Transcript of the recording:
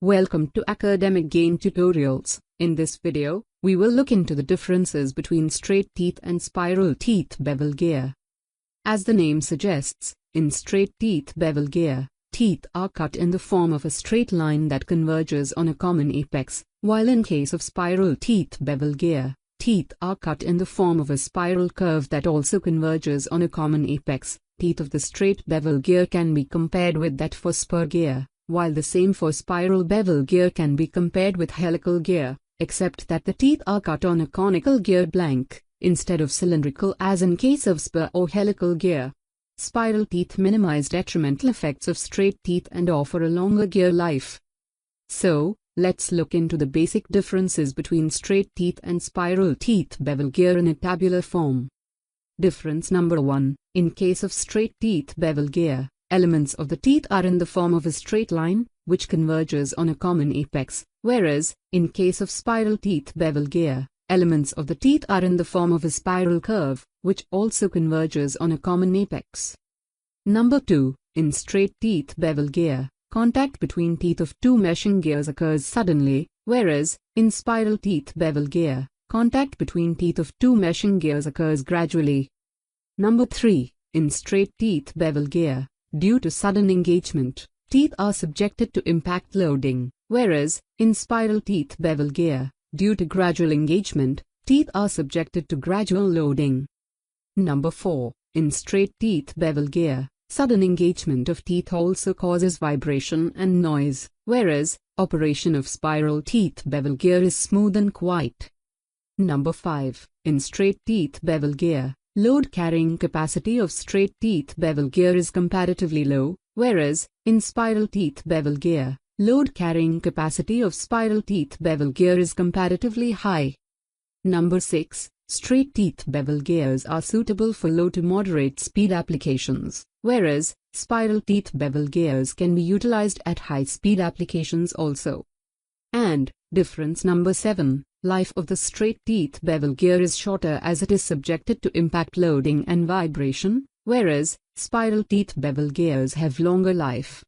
Welcome to Academic Gain Tutorials. In this video, we will look into the differences between straight teeth and spiral teeth bevel gear. As the name suggests, in straight teeth bevel gear, teeth are cut in the form of a straight line that converges on a common apex, while in case of spiral teeth bevel gear, teeth are cut in the form of a spiral curve that also converges on a common apex. Teeth of the straight bevel gear can be compared with that for spur gear, while the same for spiral bevel gear can be compared with helical gear, except that the teeth are cut on a conical gear blank, instead of cylindrical as in case of spur or helical gear. Spiral teeth minimize detrimental effects of straight teeth and offer a longer gear life. So, let's look into the basic differences between straight teeth and spiral teeth bevel gear in a tabular form. Difference number 1. In case of straight teeth bevel gear, elements of the teeth are in the form of a straight line, which converges on a common apex, whereas, in case of spiral teeth bevel gear, elements of the teeth are in the form of a spiral curve, which also converges on a common apex. Number 2. In straight teeth bevel gear, contact between teeth of two meshing gears occurs suddenly, whereas, in spiral teeth bevel gear, contact between teeth of two meshing gears occurs gradually. Number 3. In straight teeth bevel gear, due to sudden engagement, teeth are subjected to impact loading, whereas, in spiral teeth bevel gear, due to gradual engagement, teeth are subjected to gradual loading. Number 4. In straight teeth bevel gear, sudden engagement of teeth also causes vibration and noise, whereas, operation of spiral teeth bevel gear is smooth and quiet. Number 5. In straight teeth bevel gear, load carrying capacity of straight teeth bevel gear is comparatively low, whereas, in spiral teeth bevel gear, load carrying capacity of spiral teeth bevel gear is comparatively high. Number 6. Straight teeth bevel gears are suitable for low to moderate speed applications, whereas, spiral teeth bevel gears can be utilized at high speed applications also. And, difference number 7. Life of the straight teeth bevel gear is shorter as it is subjected to impact loading and vibration, whereas, spiral teeth bevel gears have longer life.